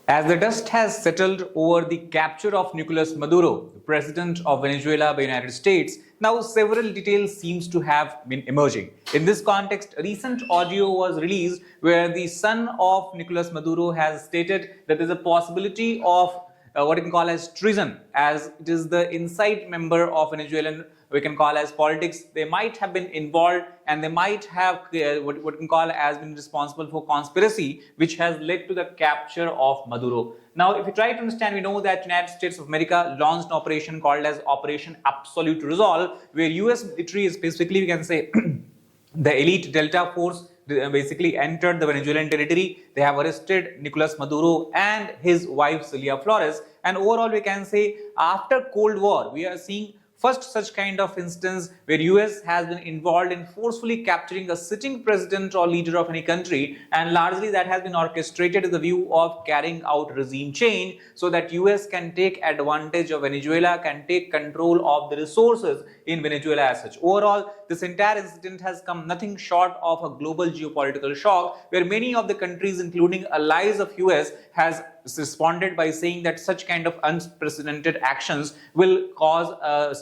As the dust has settled over the capture of Nicolas Maduro, the president of Venezuela by the United States, now several details seems to have been emerging. In this context, a recent audio was released where the son of Nicolas Maduro has stated that there is a possibility of what you can call as treason, as it is the inside member of Venezuelan we can call as politics. They might have been involved and they might have what we can call as been responsible for conspiracy, which has led to the capture of Maduro. Now, if you try to understand, we know that United States of America launched an operation called as Operation Absolute Resolve, where US military, specifically we can say the elite Delta Force, basically entered the Venezuelan territory. They have arrested Nicolas Maduro and his wife Celia Flores. And overall, we can say after Cold War, we are seeing first such kind of instance where US has been involved in forcefully capturing a sitting president or leader of any country, and largely that has been orchestrated with the view of carrying out regime change so that US can take advantage of Venezuela, can take control of the resources in Venezuela as such. Overall, this entire incident has come nothing short of a global geopolitical shock where many of the countries, including allies of US, has responded by saying that such kind of unprecedented actions will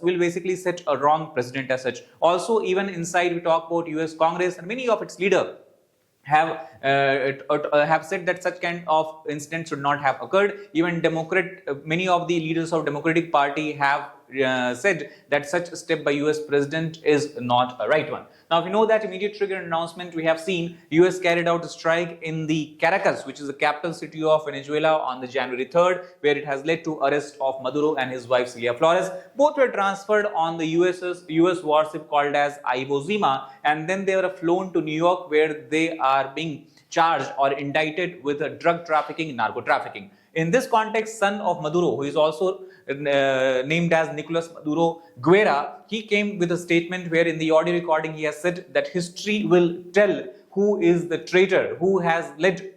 will basically set a wrong precedent as such. Also, even inside we talk about US Congress and many of its leaders have said that such kind of incidents should not have occurred. Even many of the leaders of Democratic Party have said that such a step by US president is not a right one. Now, if you know that immediate trigger announcement, we have seen US carried out a strike in the Caracas, which is the capital city of Venezuela, on the January 3rd, where it has led to arrest of Maduro and his wife Celia Flores. Both were transferred on the US warship called as Iwo Jima, and then they were flown to New York, where they are being charged or indicted with drug trafficking and narco trafficking. In this context, son of Maduro, who is also named as Nicolas Maduro Guerra, he came with a statement where in the audio recording he has said that history will tell who is the traitor, who has led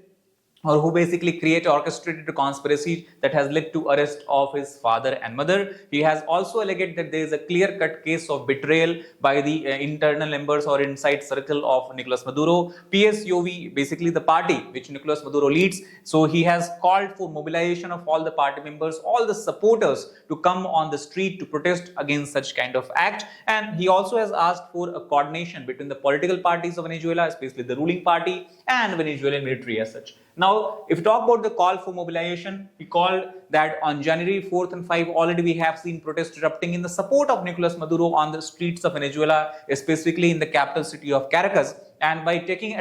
or who basically orchestrated a conspiracy that has led to arrest of his father and mother. He has also alleged that there is a clear-cut case of betrayal by the internal members or inside circle of Nicolas Maduro. PSUV, basically the party which Nicolas Maduro leads, so he has called for mobilization of all the party members, all the supporters to come on the street to protest against such kind of act. And he also has asked for a coordination between the political parties of Venezuela, especially the ruling party and Venezuelan military as such. Now, if you talk about the call for mobilization, he called that on January 4th and 5th, already we have seen protests erupting in the support of Nicolas Maduro on the streets of Venezuela, specifically in the capital city of Caracas. And by taking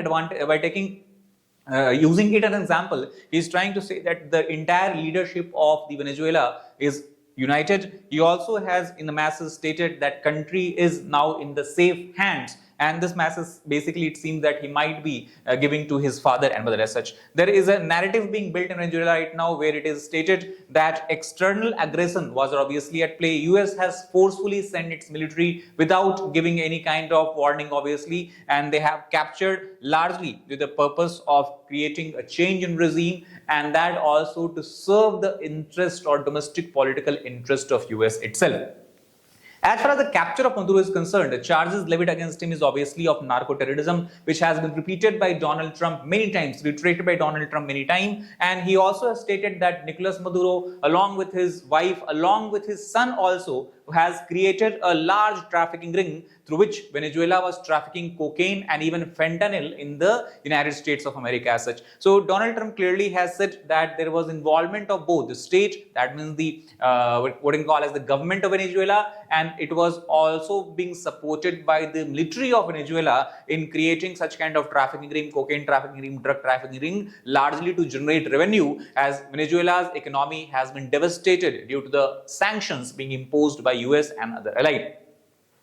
using it as an example, he is trying to say that the entire leadership of the Venezuela is united. He also has in the masses stated that country is now in the safe hands. And this masses, basically, it seems that he might be giving to his father and mother as such. There is a narrative being built in Venezuela right now where it is stated that external aggression was obviously at play. US has forcefully sent its military without giving any kind of warning, obviously, and they have captured largely with the purpose of creating a change in regime, and that also to serve the interest or domestic political interest of US itself. As far as the capture of Maduro is concerned, the charges levied against him is obviously of narco-terrorism, which has been repeated by Donald Trump many times, reiterated by Donald Trump many times. And he also has stated that Nicolas Maduro, along with his wife, along with his son also, has created a large trafficking ring through which Venezuela was trafficking cocaine and even fentanyl in the United States of America as such. So Donald Trump clearly has said that there was involvement of both the state, that means the what you call as the government of Venezuela, and it was also being supported by the military of Venezuela in creating such kind of trafficking ring, cocaine trafficking ring, drug trafficking ring, largely to generate revenue, as Venezuela's economy has been devastated due to the sanctions being imposed by US and other allies.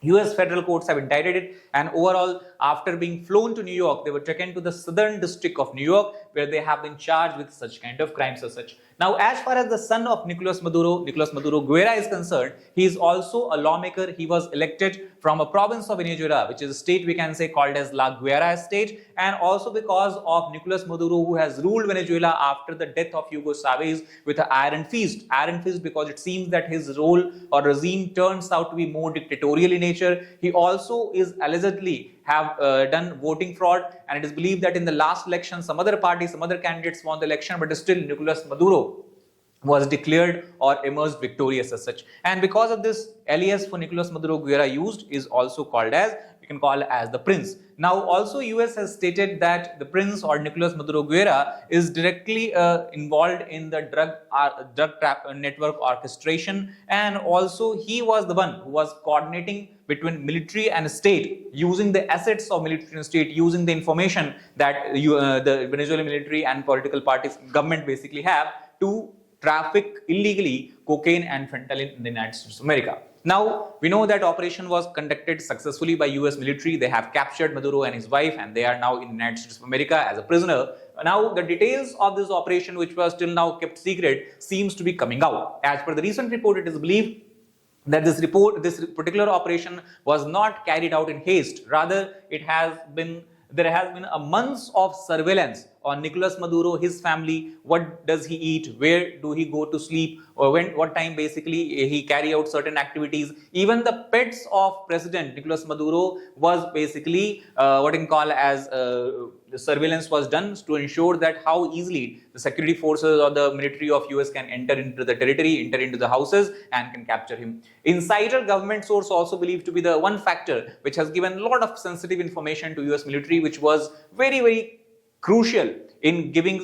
US federal courts have indicted it, and overall, after being flown to New York, they were taken to the Southern District of New York, where they have been charged with such kind of crimes as such. Now, as far as the son of Nicolas Maduro Guerra is concerned, he is also a lawmaker. He was elected from a province of Venezuela, which is a state we can say called as La Guerra state, and also because of Nicolas Maduro, who has ruled Venezuela after the death of Hugo Chavez with an iron fist. Iron fist because it seems that his role or regime turns out to be more dictatorial in nature. He also is allegedly have done voting fraud, and it is believed that in the last election some other parties, some other candidates won the election, but still Nicolas Maduro was declared or emerged victorious as such. And because of this, alias for Nicolas Maduro Guerra used is also called as, we can call as the Prince. Now also US has stated that the Prince or Nicolas Maduro Guerra is directly involved in the drug network orchestration, and also he was the one who was coordinating between military and state, using the assets of military and state, using the information that the Venezuelan military and political parties, government basically have to traffic illegally cocaine and fentanyl in the United States of America. Now, we know that operation was conducted successfully by US military. They have captured Maduro and his wife, and they are now in the United States of America as a prisoner. Now, the details of this operation, which was till now kept secret, seems to be coming out. As per the recent report, it is believed that this particular operation was not carried out in haste. Rather, there has been a months of surveillance on Nicolas Maduro, his family. What does he eat? Where do he go to sleep? Or what time basically he carry out certain activities? Even the pets of President Nicolas Maduro was basically what you can call as the surveillance was done to ensure that how easily the security forces or the military of US can enter into the territory, enter into the houses, and can capture him. Insider government source also believed to be the one factor which has given a lot of sensitive information to US military, which was very, very crucial in giving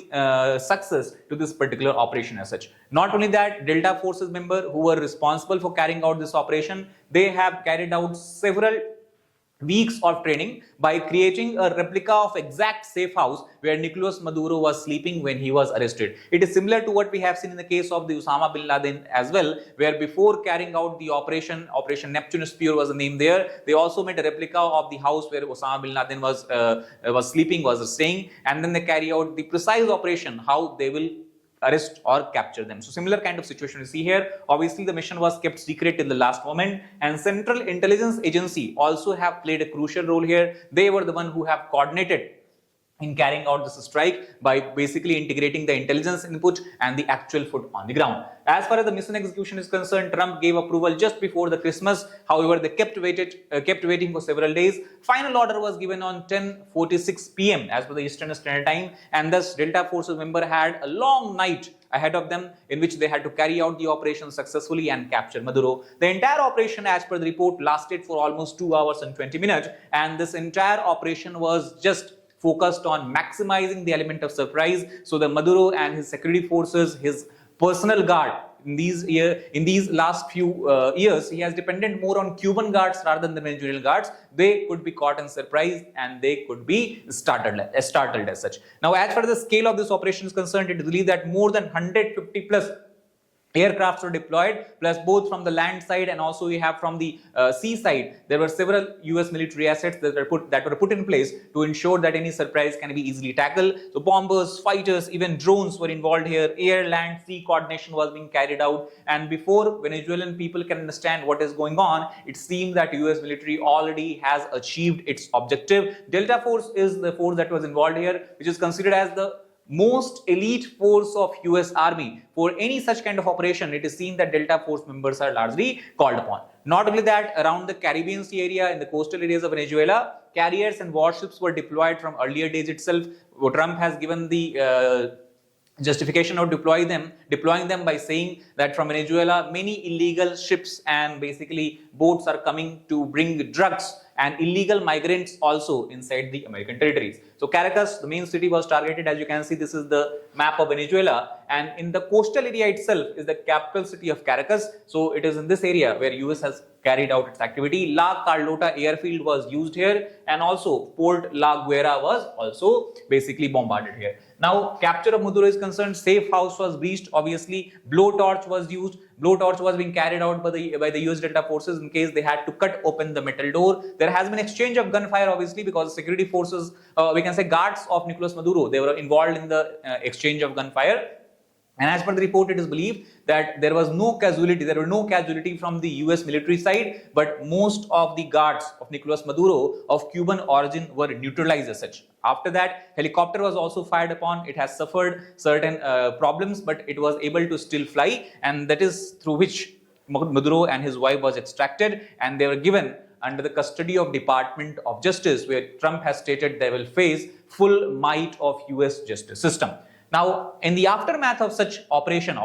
success to this particular operation as such. Not only that, Delta Forces member who were responsible for carrying out this operation, they have carried out several weeks of training by creating a replica of exact safe house where Nicolas Maduro was sleeping when he was arrested. It is similar to what we have seen in the case of the Osama bin Laden as well, where before carrying out the Operation Neptune Spear was the name there, they also made a replica of the house where Osama bin Laden was sleeping, was staying, and then they carry out the precise operation how they will arrest or capture them. So similar kind of situation you see here. Obviously the mission was kept secret till the last moment, and Central Intelligence Agency also have played a crucial role here. They were the one who have coordinated in carrying out this strike by basically integrating the intelligence input and the actual foot on the ground. As far as the mission execution is concerned, Trump gave approval just before the Christmas. However, they kept waiting for several days. Final order was given on 10:46 p.m. as per the Eastern Standard Time, and thus Delta Forces member had a long night ahead of them in which they had to carry out the operation successfully and capture Maduro. The entire operation, as per the report, lasted for almost 2 hours and 20 minutes, and this entire operation was just focused on maximizing the element of surprise. So the Maduro and his security forces, his personal guard, in these last few years, he has depended more on Cuban guards rather than the Venezuelan guards. They could be caught in surprise and they could be startled as such. Now, as far as the scale of this operation is concerned, it is believed that more than 150 plus aircrafts were deployed, plus both from the land side and also we have from the sea side. There were several US military assets that were put in place to ensure that any surprise can be easily tackled. So bombers, fighters, even drones were involved here. Air, land, sea coordination was being carried out. And before Venezuelan people can understand what is going on, it seems that US military already has achieved its objective. Delta Force is the force that was involved here, which is considered as the most elite force of US Army. For any such kind of operation, it is seen that Delta Force members are largely called upon. Not only that, around the Caribbean Sea area, in the coastal areas of Venezuela, carriers and warships were deployed from earlier days itself. Trump has given the justification of deploying them by saying that from Venezuela, many illegal ships and basically boats are coming to bring drugs and illegal migrants also inside the American territories. So Caracas, the main city, was targeted. As you can see, this is the map of Venezuela, and in the coastal area itself is the capital city of Caracas. So it is in this area where US has carried out its activity. La Carlota airfield was used here, and also Port La Guera was also basically bombarded here. Now, capture of Maduro is concerned, safe house was breached. Obviously, blowtorch was used. Blowtorch was being carried out by the US Delta Forces in case they had to cut open the metal door. There has been exchange of gunfire, obviously, because security forces, we can say guards of Nicolas Maduro, they were involved in the exchange of gunfire. And as per the report, it is believed that there were no casualty from the US military side, but most of the guards of Nicolas Maduro of Cuban origin were neutralized as such. After that, helicopter was also fired upon. It has suffered certain problems, but it was able to still fly, and that is through which Maduro and his wife was extracted, and they were given under the custody of Department of Justice, where Trump has stated they will face full might of US justice system. Now, in the aftermath of such Operation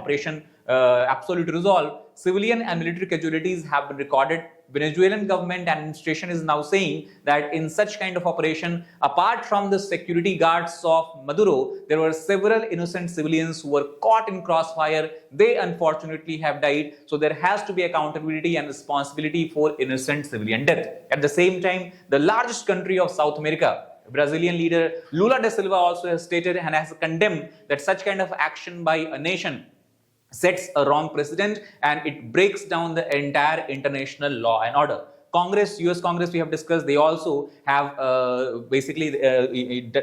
Absolute Resolve, civilian and military casualties have been recorded. Venezuelan government and administration is now saying that in such kind of operation, apart from the security guards of Maduro, there were several innocent civilians who were caught in crossfire. They unfortunately have died. So there has to be accountability and responsibility for innocent civilian death. At the same time, the largest country of South America, Brazilian leader Lula da Silva also has stated and has condemned that such kind of action by a nation sets a wrong precedent and it breaks down the entire international law and order. Congress, US Congress, we have discussed, they also have the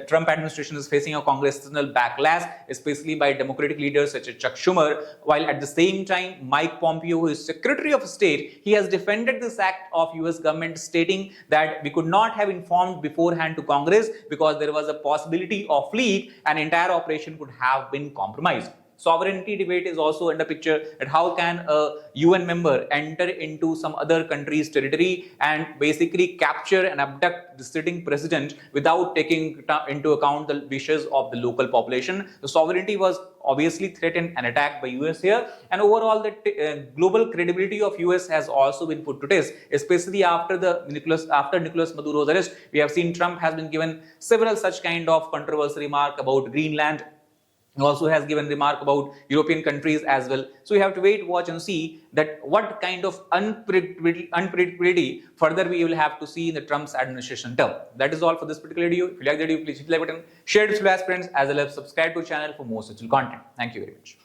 Trump administration is facing a congressional backlash, especially by Democratic leaders such as Chuck Schumer, while at the same time, Mike Pompeo, who is Secretary of State, he has defended this act of US government, stating that we could not have informed beforehand to Congress because there was a possibility of leak and entire operation could have been compromised. Sovereignty debate is also in the picture, that how can a UN member enter into some other country's territory and basically capture and abduct the sitting president without taking into account the wishes of the local population. The sovereignty was obviously threatened and attacked by US here, and overall the global credibility of US has also been put to test, especially after Nicolas Maduro's arrest. We have seen Trump has been given several such kind of controversial remark about Greenland. He also has given remark about European countries as well. So we have to wait, watch and see that what kind of unpredictability further we will have to see in the Trump's administration term. That is all for this particular video. If you like the video, please hit the like button, share it with your friends, as well as subscribe to the channel for more such content. Thank you very much.